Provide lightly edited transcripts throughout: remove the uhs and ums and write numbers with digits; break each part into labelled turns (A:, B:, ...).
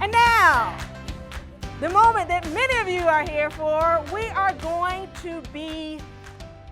A: And now, the moment that many of you are here for, we are going to be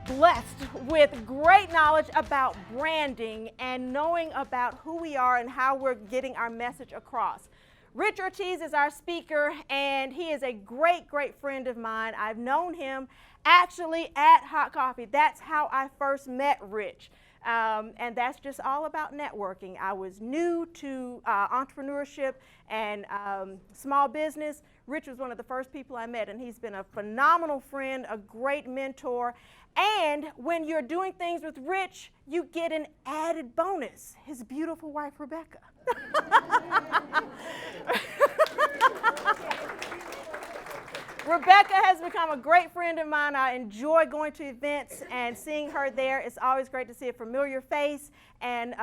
A: blessed with great knowledge about branding and knowing about who we are and how we're getting our message across. Rich Ortiz is our speaker, and he is a great, great friend of mine. I've known him actually at Hot Coffee. That's how I first met Rich. And that's just all about networking. I was new to entrepreneurship and small business. Rich was one of the first people I met, and he's been a phenomenal friend, a great mentor. And when you're doing things with Rich, you get an added bonus, his beautiful wife, Rebecca. Rebecca has become a great friend of mine. I enjoy going to events and seeing her there. It's always great to see a familiar face and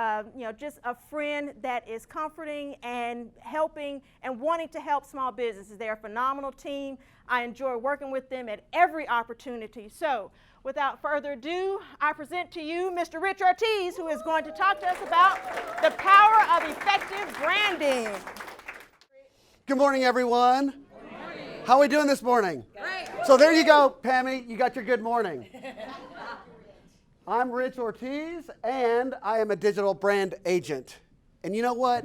A: just a friend that is comforting and helping and wanting to help small businesses. They're a phenomenal team. I enjoy working with them at every opportunity. So without further ado, I present to you Mr. Rich Ortiz, who is going to talk to us about the power of effective branding.
B: Good morning, everyone. How are we doing this morning? Great. So there you go, Pammy. You got your good morning. I'm Rich Ortiz, and I am a digital brand agent. And you know what?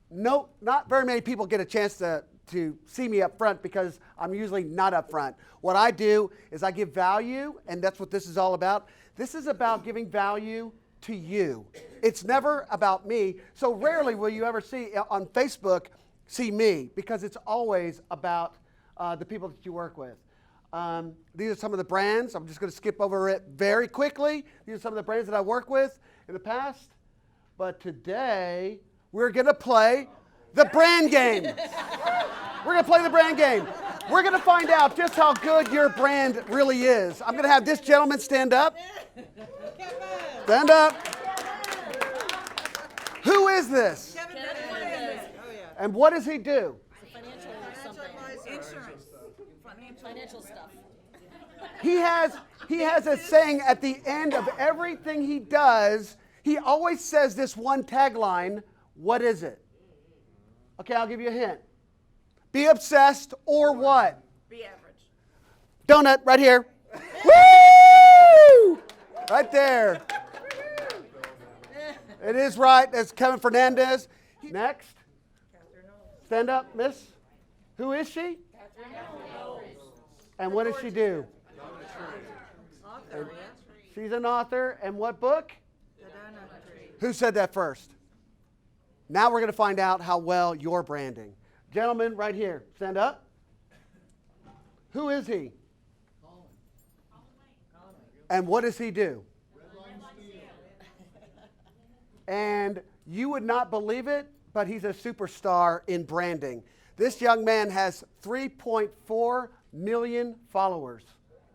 B: No, not very many people get a chance to see me up front because I'm usually not up front. What I do is I give value, and that's what this is all about. This is about giving value to you. It's never about me. So rarely will you ever see on Facebook see me, because it's always about the people that you work with. These are some of the brands. I'm just going to skip over it very quickly. These are some of the brands that I work with in the past. But today, we're going to play the brand game. We're going to play the brand game. We're going to find out just how good your brand really is. I'm going to have this gentleman stand up. Stand up. Who is this? And what does he do?
C: Financial stuff.
B: He has a saying at the end of everything he does. He always says this one tagline. What is it? Okay, I'll give you a hint. Be obsessed or what?
A: Be average.
B: Donut right here. Woo! Right there. It is right. That's Kevin Fernandez. Next. Stand up, miss. Who is she? And what does she do? She's an author. And what book? Who said that first? Now we're going to find out how well you're branding. Gentlemen, right here. Stand up. Who is he? And what does he do? And you would not believe it, but he's a superstar in branding. This young man has 3.4 million followers.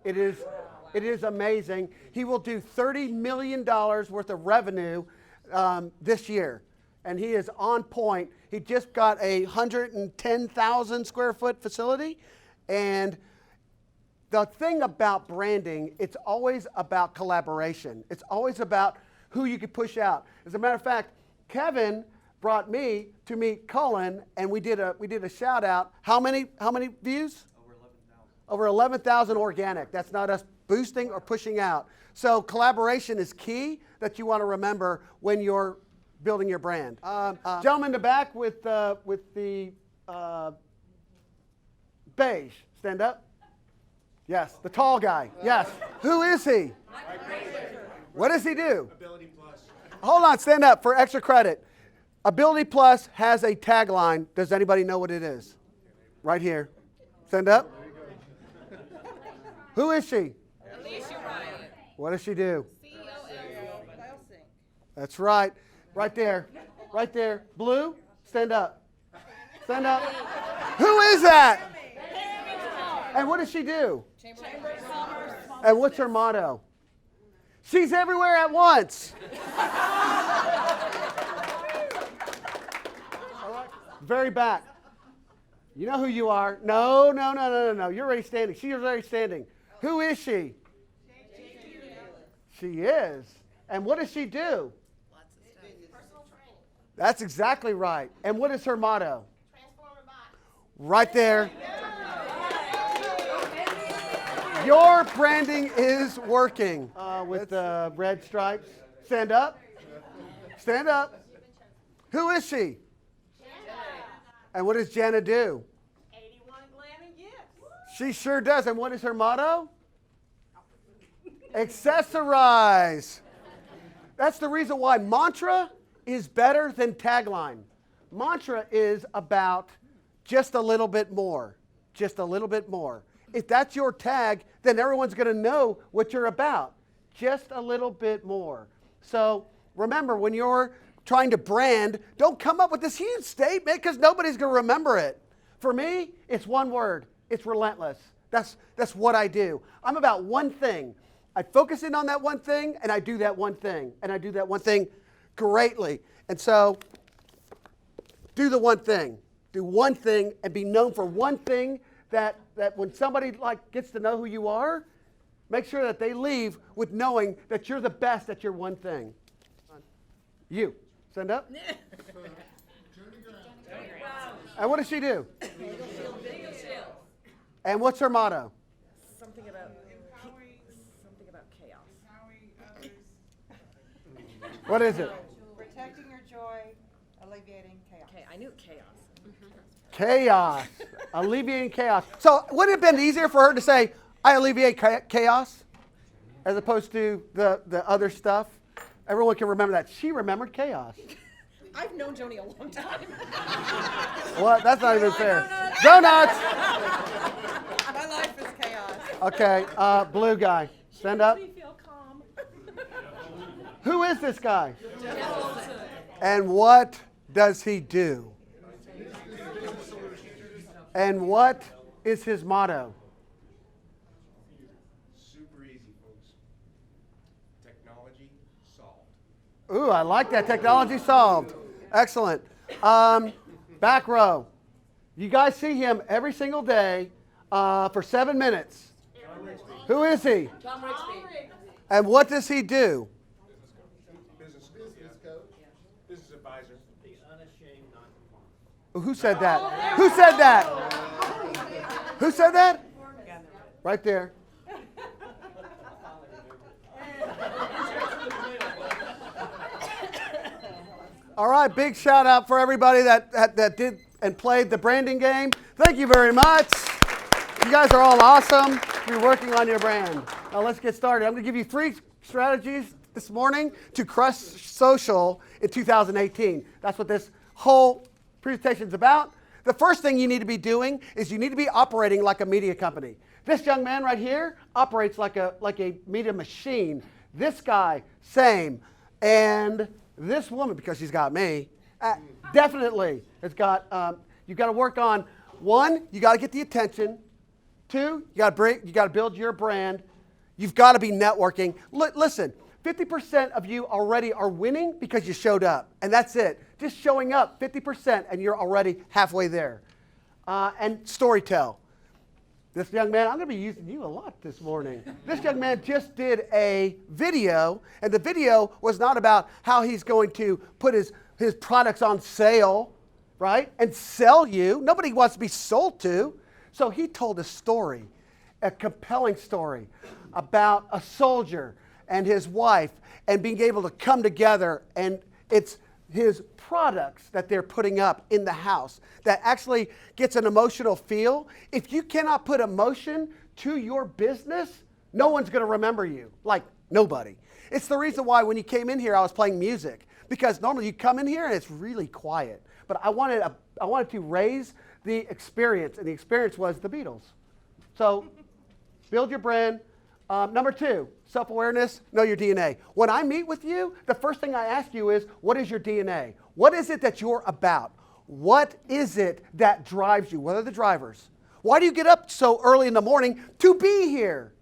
B: It is amazing. He will do $30 million worth of revenue this year. And he is on point. He just got a 110,000 square foot facility. And the thing about branding, it's always about collaboration. It's always about who you can push out. As a matter of fact, Kevin brought me to meet Cullen, and we did a shout out. How many views? Over 11,000 organic. That's not us boosting or pushing out. So collaboration is key that you want to remember when you're building your brand. Gentleman in the back with the beige. Stand up. Yes, the tall guy. Yes. Who is he? What does he do?
D: Ability Plus.
B: Hold on, stand up for extra credit. Ability Plus has a tagline. Does anybody know what it is? Right here. Stand up. Who is she? What does she do? That's right. Right there. Right there. Blue, stand up. Stand up. Who is that? And what does she do? And what's her motto? She's everywhere at once. Very back. You know who you are. No. You're already standing. She is already standing. Who is she? She is. And what does she do?
C: Personal training.
B: That's exactly right. And what is her motto?
C: Transform
B: Right there. Your branding is working. With the red stripes. Stand up. Stand up. Who is she? And what does Jana do?
A: 81 glam and gifts.
B: She sure does. And what is her motto? Accessorize. That's the reason why mantra is better than tagline. Mantra is about just a little bit more. Just a little bit more. If that's your tag, then everyone's going to know what you're about. Just a little bit more. So remember, when you're trying to brand, don't come up with this huge statement because nobody's going to remember it. For me, it's one word. It's relentless. That's what I do. I'm about one thing. I focus in on that one thing, and I do that one thing. And I do that one thing greatly. And so, do the one thing. Do one thing and be known for one thing that when somebody gets to know who you are, make sure that they leave with knowing that you're the best at your one thing. You. Stand up. And what does she do? And what's her motto?
C: Something about chaos.
B: What is it?
D: Protecting your joy, alleviating chaos.
C: Okay, I knew chaos.
B: Chaos. Alleviating chaos. So wouldn't it have been easier for her to say, I alleviate chaos, as opposed to the other stuff? Everyone can remember that. She remembered chaos.
C: I've known Joni a long time.
B: What? That's not even fair. Donuts!
D: My life is chaos.
B: Okay, blue guy. Stand up.
C: Makes me feel calm.
B: Who is this guy? And what does he do? And what is his motto?
E: Super easy, folks. Technology solved.
B: Ooh, I like that. Technology solved. Excellent. Back row. You guys see him every single day for 7 minutes. Who is he?
C: Tom Rigsby.
B: And what does he do?
E: Business coach. Business advisor. The unashamed non-conformist.
B: Who said that? Who said that? Who said that? Right there. All right, big shout out for everybody that did and played the branding game. Thank you very much. You guys are all awesome. You're working on your brand. Now let's get started. I'm going to give you 3 strategies this morning to crush social in 2018. That's what this whole presentation is about. The first thing you need to be doing is you need to be operating like a media company. This young man right here operates like a media machine. This guy, same. And this woman, because she's got me, definitely has got, you've got to work on, 1, you got to get the attention. 2, you got to build your brand. You've got to be networking. Listen, 50% of you already are winning because you showed up. And that's it. Just showing up, 50%, and you're already halfway there. And storytell. This young man, I'm going to be using you a lot this morning. This young man just did a video, and the video was not about how he's going to put his products on sale, right, and sell you. Nobody wants to be sold to. So he told a story, a compelling story about a soldier and his wife and being able to come together, and it's his products that they're putting up in the house that actually gets an emotional feel. If you cannot put emotion to your business, no one's going to remember you. Like, nobody. It's the reason why when you came in here, I was playing music. Because normally you come in here and it's really quiet. But I wanted to raise the experience, and the experience was the Beatles. So, build your brand. Number 2, self-awareness, know your DNA. When I meet with you, the first thing I ask you is, what is your DNA? What is it that you're about? What is it that drives you? What are the drivers? Why do you get up so early in the morning to be here?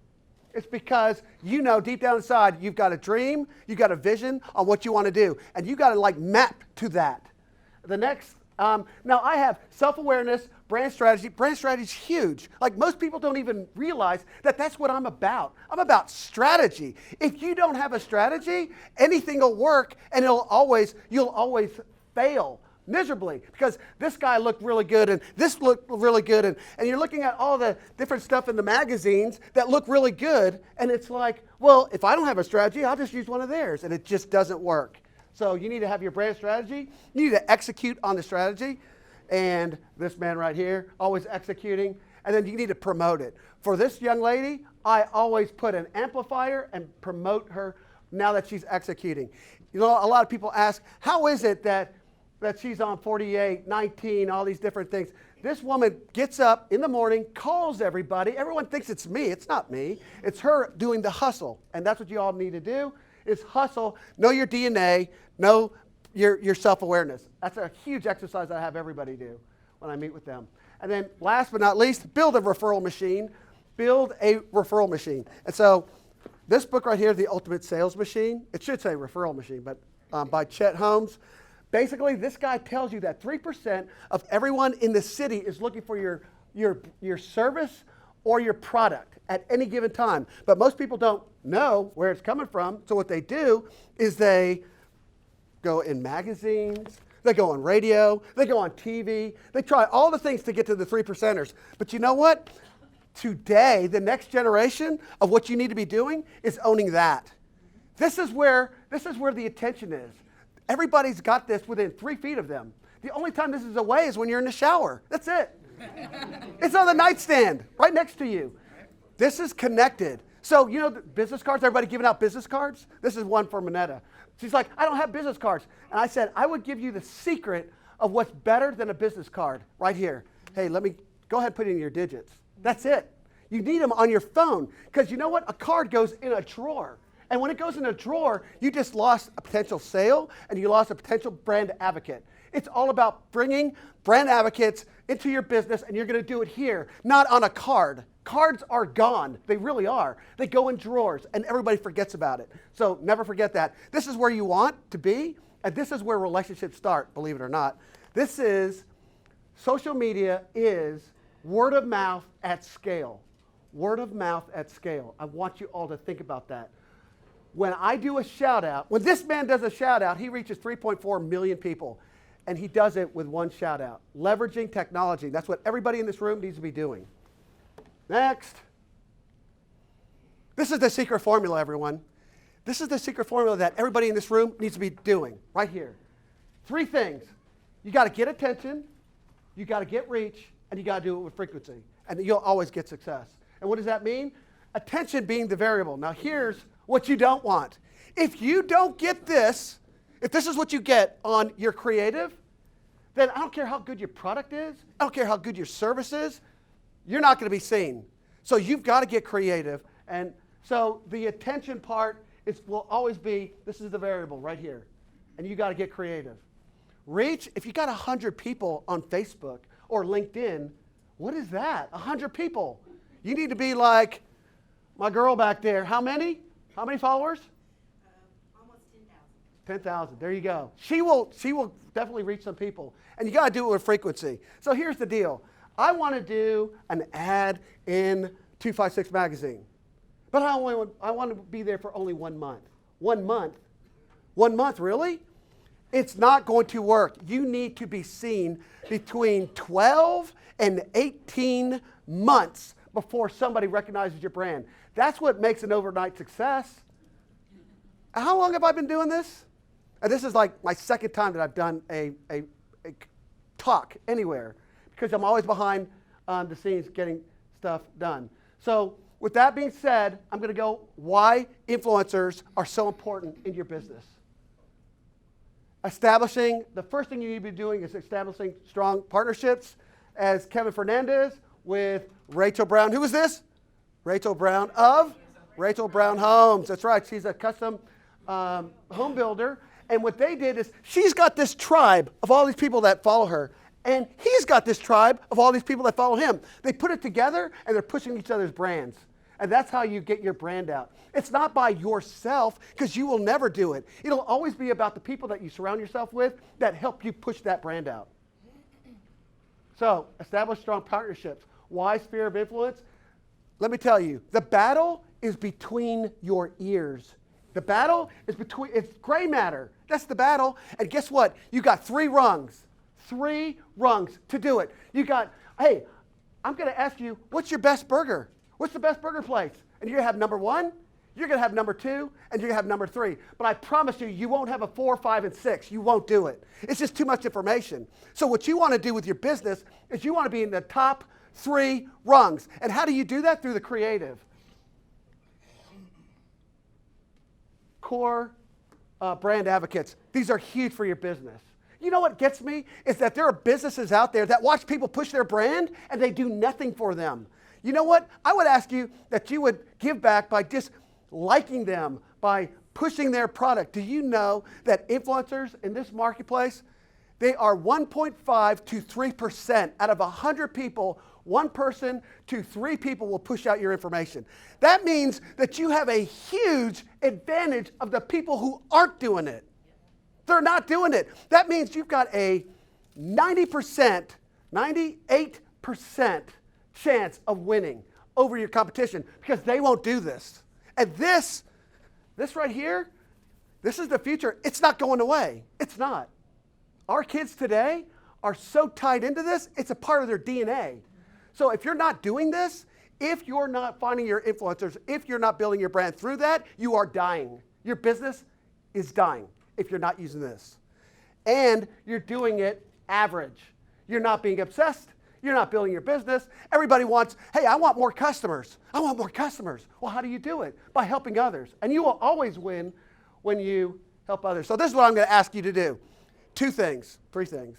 B: It's because you know deep down inside you've got a dream, you've got a vision on what you want to do, and you got to map to that. The next, now I have self-awareness, brand strategy. Brand strategy is huge. Most people don't even realize that that's what I'm about. I'm about strategy. If you don't have a strategy, anything will work, and you'll always fail. miserably because this guy looked really good and this looked really good. And you're looking at all the different stuff in the magazines that look really good. And it's like, well, if I don't have a strategy, I'll just use one of theirs. And it just doesn't work. So you need to have your brand strategy. You need to execute on the strategy. And this man right here, always executing. And then you need to promote it. For this young lady, I always put an amplifier and promote her now that she's executing. You know, a lot of people ask, how is it that she's on 48, 19, all these different things? This woman gets up in the morning, calls everybody. Everyone thinks it's me. It's not me. It's her doing the hustle. And that's what you all need to do, is hustle. Know your DNA. Know your self-awareness. That's a huge exercise I have everybody do when I meet with them. And then last but not least, build a referral machine. Build a referral machine. And so this book right here, The Ultimate Sales Machine, it should say referral machine, but by Chet Holmes. Basically, this guy tells you that 3% of everyone in the city is looking for your service or your product at any given time. But most people don't know where it's coming from. So what they do is they go in magazines, they go on radio, they go on TV, they try all the things to get to the 3%ers. But you know what? Today, the next generation of what you need to be doing is owning that. This is where the attention is. Everybody's got this within 3 feet of them. The only time this is away is when you're in the shower. That's it. It's on the nightstand right next to you. This is connected. So, you know, the business cards, everybody giving out business cards? This is one for Minetta. She's like, I don't have business cards. And I said, I would give you the secret of what's better than a business card right here. Hey, let me go ahead and put in your digits. That's it. You need them on your phone because you know what? A card goes in a drawer. And when it goes in a drawer, you just lost a potential sale and you lost a potential brand advocate. It's all about bringing brand advocates into your business, and you're going to do it here, not on a card. Cards are gone. They really are. They go in drawers, and everybody forgets about it. So never forget that. This is where you want to be, and this is where relationships start, believe it or not. Social media is word of mouth at scale. Word of mouth at scale. I want you all to think about that. When I do a shout out, when this man does a shout out, he reaches 3.4 million people. And he does it with one shout out. Leveraging technology. That's what everybody in this room needs to be doing. Next. This is the secret formula, everyone. This is the secret formula that everybody in this room needs to be doing right here. 3 things. You got to get attention, you got to get reach, and you got to do it with frequency. And you'll always get success. And what does that mean? Attention being the variable. Now here's what you don't want. If you don't get this, if this is what you get on your creative, then I don't care how good your product is, I don't care how good your service is, you're not going to be seen. So you've got to get creative. And so the attention part will always be, this is the variable right here. And you got to get creative. Reach, if you got 100 people on Facebook or LinkedIn, what is that? 100 people. You need to be like my girl back there. How many? How many followers?
F: Almost 10,000.
B: 10,000. There you go. She will definitely reach some people. And you got to do it with frequency. So here's the deal. I want to do an ad in 256 magazine. But I want to be there for only 1 month. 1 month? 1 month, really? It's not going to work. You need to be seen between 12 and 18 months before somebody recognizes your brand. That's what makes an overnight success. How long have I been doing this? And this is like my second time that I've done a talk anywhere because I'm always behind the scenes getting stuff done. So with that being said, I'm going to go why influencers are so important in your business. The first thing you need to be doing is establishing strong partnerships, as Kevin Fernandez with Rachel Brown. Who is this? Rachel Brown of Rachel Brown Homes. That's right. She's a custom home builder. And what they did is she's got this tribe of all these people that follow her. And he's got this tribe of all these people that follow him. They put it together and they're pushing each other's brands. And that's how you get your brand out. It's not by yourself, because you will never do it. It'll always be about the people that you surround yourself with that help you push that brand out. So, establish strong partnerships. Why sphere of influence? Let me tell you, the battle is between your ears. The battle is it's gray matter. That's the battle. And guess what? You got 3 rungs. 3 rungs to do it. You got, hey, I'm going to ask you, what's your best burger? What's the best burger place? And you're going to have number 1, you're going to have number 2, and you're going to have number 3. But I promise you, you won't have a 4, 5, and 6. You won't do it. It's just too much information. So what you want to do with your business is you want to be in the top 3 rungs. And how do you do that? Through the creative. Core brand advocates. These are huge for your business. You know what gets me is that there are businesses out there that watch people push their brand and they do nothing for them. You know what? I would ask you that you would give back by just liking them, by pushing their product. Do you know that influencers in this marketplace, they are 1.5 to 3% out of 100 people, 1 person to 3 people will push out your information. That means that you have a huge advantage of the people who aren't doing it. They're not doing it. That means you've got a 98% chance of winning over your competition because they won't do this. And this right here, this is the future. It's not going away. It's not. Our kids today are so tied into this, it's a part of their DNA. So if you're not doing this, if you're not finding your influencers, if you're not building your brand through that, you are dying. Your business is dying if you're not using this. And you're doing it average. You're not being obsessed. You're not building your business. Everybody wants, hey, I want more customers. I want more customers. Well, how do you do it? By helping others. And you will always win when you help others. So this is what I'm going to ask you to do. 2 things, 3 things,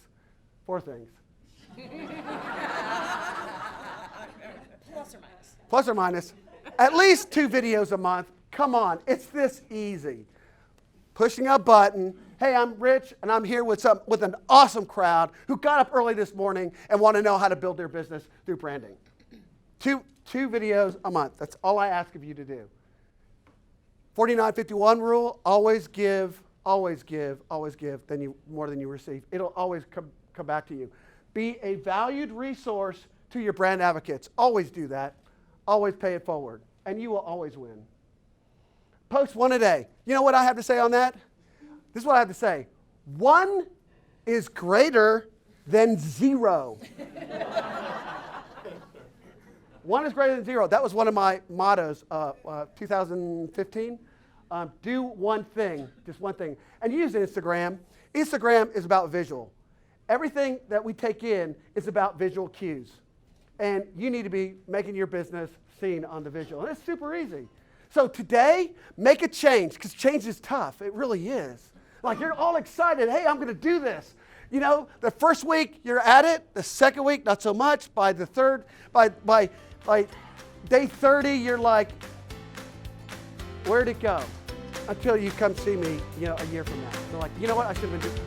B: 4 things. Plus or minus. At least 2 videos a month. Come on, it's this easy. Pushing a button. Hey, I'm Rich, and I'm here with an awesome crowd who got up early this morning and want to know how to build their business through branding. 2 videos a month. That's all I ask of you to do. 49-51 rule, always give, more than you receive. It'll always come back to you. Be a valued resource to your brand advocates. Always do that. Always pay it forward, and you will always win. Post 1 a day. You know what I have to say on that? This is what I have to say. 1 is greater than 0. 1 is greater than 0. That was one of my mottos, 2015. Do one thing, just one thing. And use Instagram. Instagram is about visual. Everything that we take in is about visual cues. And you need to be making your business seen on the visual. And it's super easy. So today, make a change, because change is tough. It really is. Like, you're all excited. Hey, I'm going to do this. You know, the first week, you're at it. The second week, not so much. By the third, by day 30, you're like, where'd it go? Until you come see me, a year from now. They're like, you know what? I should have been doing